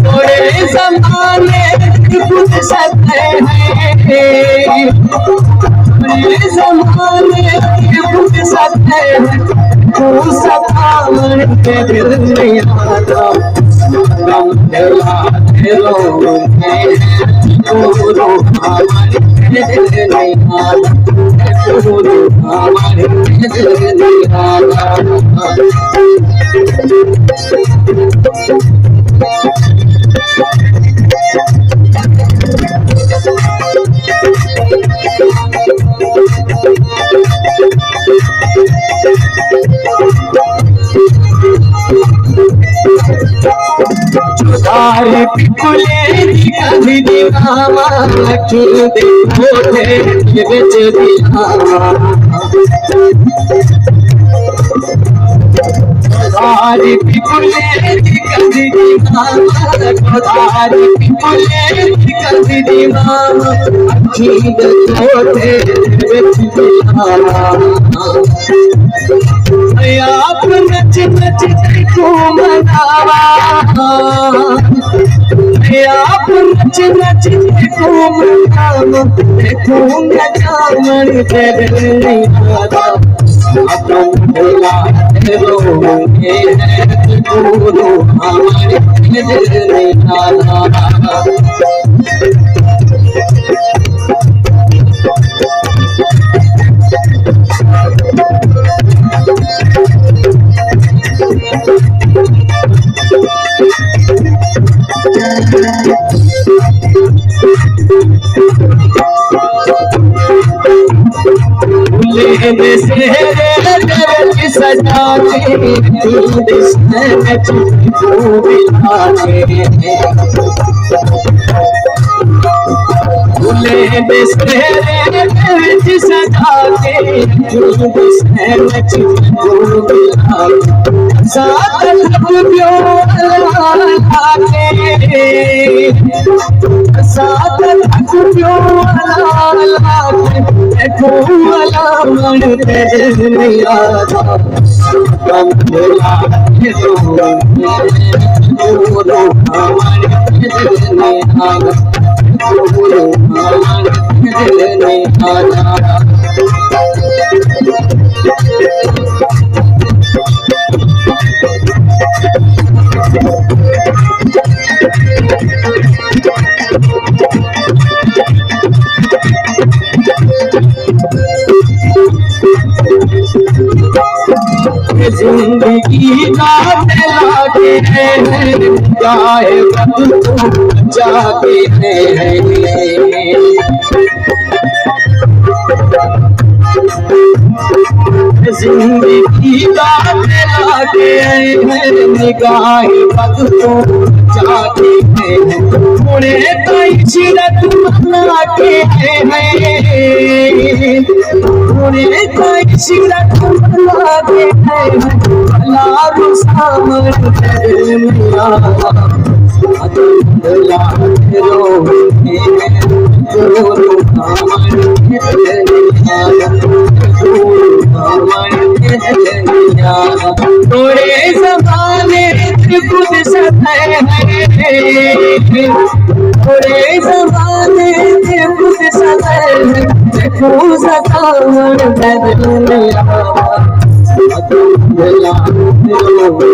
थोड़े ज़माने कुछ सत्य है, थोड़े ज़माने कुछ सत्य है, तू सतावन के दिल में आता गम दिलाते रोते तू हमारे दिल में आता तू हमारे दिल में आता। जोदारी पिकुले कभी दीवाना क्यों देखो थे बिच दीवाना। जोदारी पिकुले कभी दीवाना, जोदारी पिकुले कभी दीवाना क्यों देखो थे बिच दीवाना। आप नच नच को मनावा, आप नच नच को मनावा, देखूंगा जामन तेरे नहीं आता तुम बुलाते रोगे बोलो हमारे दिल नहीं आता। लेने से की सजा के लेने से सजा के साथ साथ मन तेरे नहीं आता गम दिलाते बोलो हमारे दिल नहीं आता बोलो हमारे दिल नहीं आता। जिंदगी का लागे हैं चाहे जाते हैं, जिंदगी का लागे हैं निगाहें बदलो जाते हैं। थोड़े कई चिरत मना के हैं, थोड़े कई चिरत मना के हैं, लारू सामर मिला अदला रोहे जोरो हमारे थोड़े ज़माने खुद सताए हैं, थोड़े ज़माने खुद सताए हैं, खुद सतावन बदल मेरा अदला रोहे